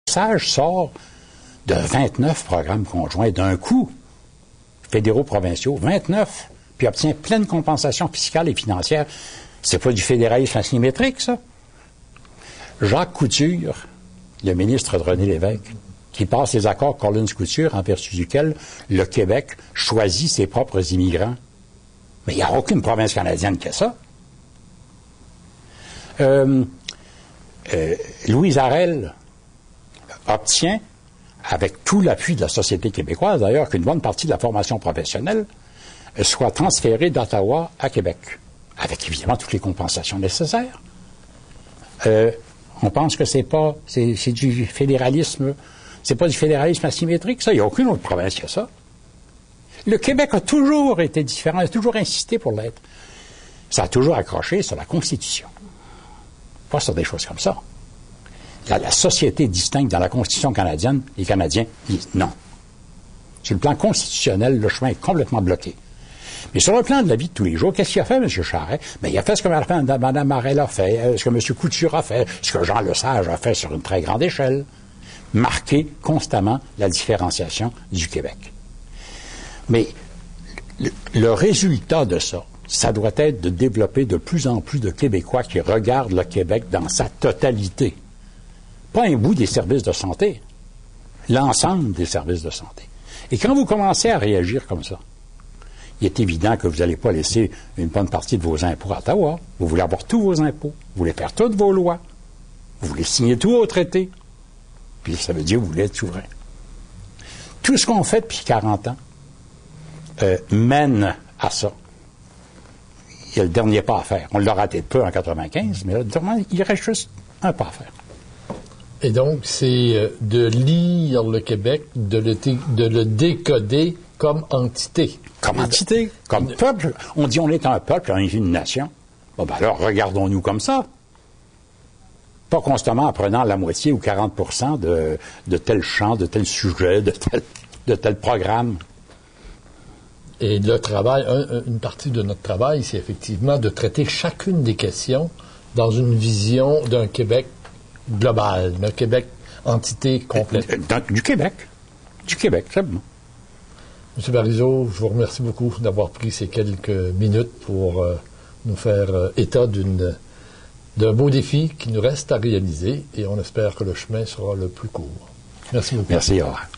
Sage sort de 29 programmes conjoints d'un coup, fédéraux, provinciaux, 29, puis obtient pleine compensation fiscale et financière. C'est pas du fédéralisme asymétrique, ça? Jacques Couture, le ministre de René Lévesque, qui passe les accords Collins-Couture en vertu duquel le Québec choisit ses propres immigrants. Mais il n'y a aucune province canadienne qui a ça. Louise Arel obtient, avec tout l'appui de la société québécoise, d'ailleurs, qu'une bonne partie de la formation professionnelle soit transférée d'Ottawa à Québec, avec évidemment toutes les compensations nécessaires. On pense que c'est du fédéralisme, c'est pas du fédéralisme asymétrique, ça. Il n'y a aucune autre province qui a ça. Le Québec a toujours été différent, a toujours insisté pour l'être. Ça a toujours accroché sur la Constitution. Pas sur des choses comme ça. La société distincte dans la Constitution canadienne, les Canadiens disent non. Sur le plan constitutionnel, le chemin est complètement bloqué. Mais sur le plan de la vie de tous les jours, qu'est-ce qu'il a fait, M. Charest? Bien, il a fait ce que Mme Arel a fait, ce que M. Couture a fait, ce que Jean Lesage a fait sur une très grande échelle. Marquer constamment la différenciation du Québec. Mais le résultat de ça, ça doit être de développer de plus en plus de Québécois qui regardent le Québec dans sa totalité. Pas un bout des services de santé, l'ensemble des services de santé. Et quand vous commencez à réagir comme ça, il est évident que vous n'allez pas laisser une bonne partie de vos impôts à Ottawa. Vous voulez avoir tous vos impôts, vous voulez faire toutes vos lois, vous voulez signer tout au traité. Puis ça veut dire que vous voulez être souverain. Tout ce qu'on fait depuis 40 ans mène à ça. Il y a le dernier pas à faire. On l'a raté de peu en 95, mais là, il reste juste un pas à faire. Et donc, c'est de lire le Québec, de le décoder comme entité. Comme entité, comme peuple. On dit on est un peuple, on est une nation. Bon, ben alors, regardons-nous comme ça. Pas constamment en prenant la moitié ou 40% de tel champ, de tel sujet, de tel programme. Et le travail, une partie de notre travail, c'est effectivement de traiter chacune des questions dans une vision d'un Québec global, d'un Québec entité complète. Du Québec, c'est bon. M. Parizeau, je vous remercie beaucoup d'avoir pris ces quelques minutes pour nous faire état d'un beau défi qui nous reste à réaliser et on espère que le chemin sera le plus court. Merci beaucoup. Merci, au revoir.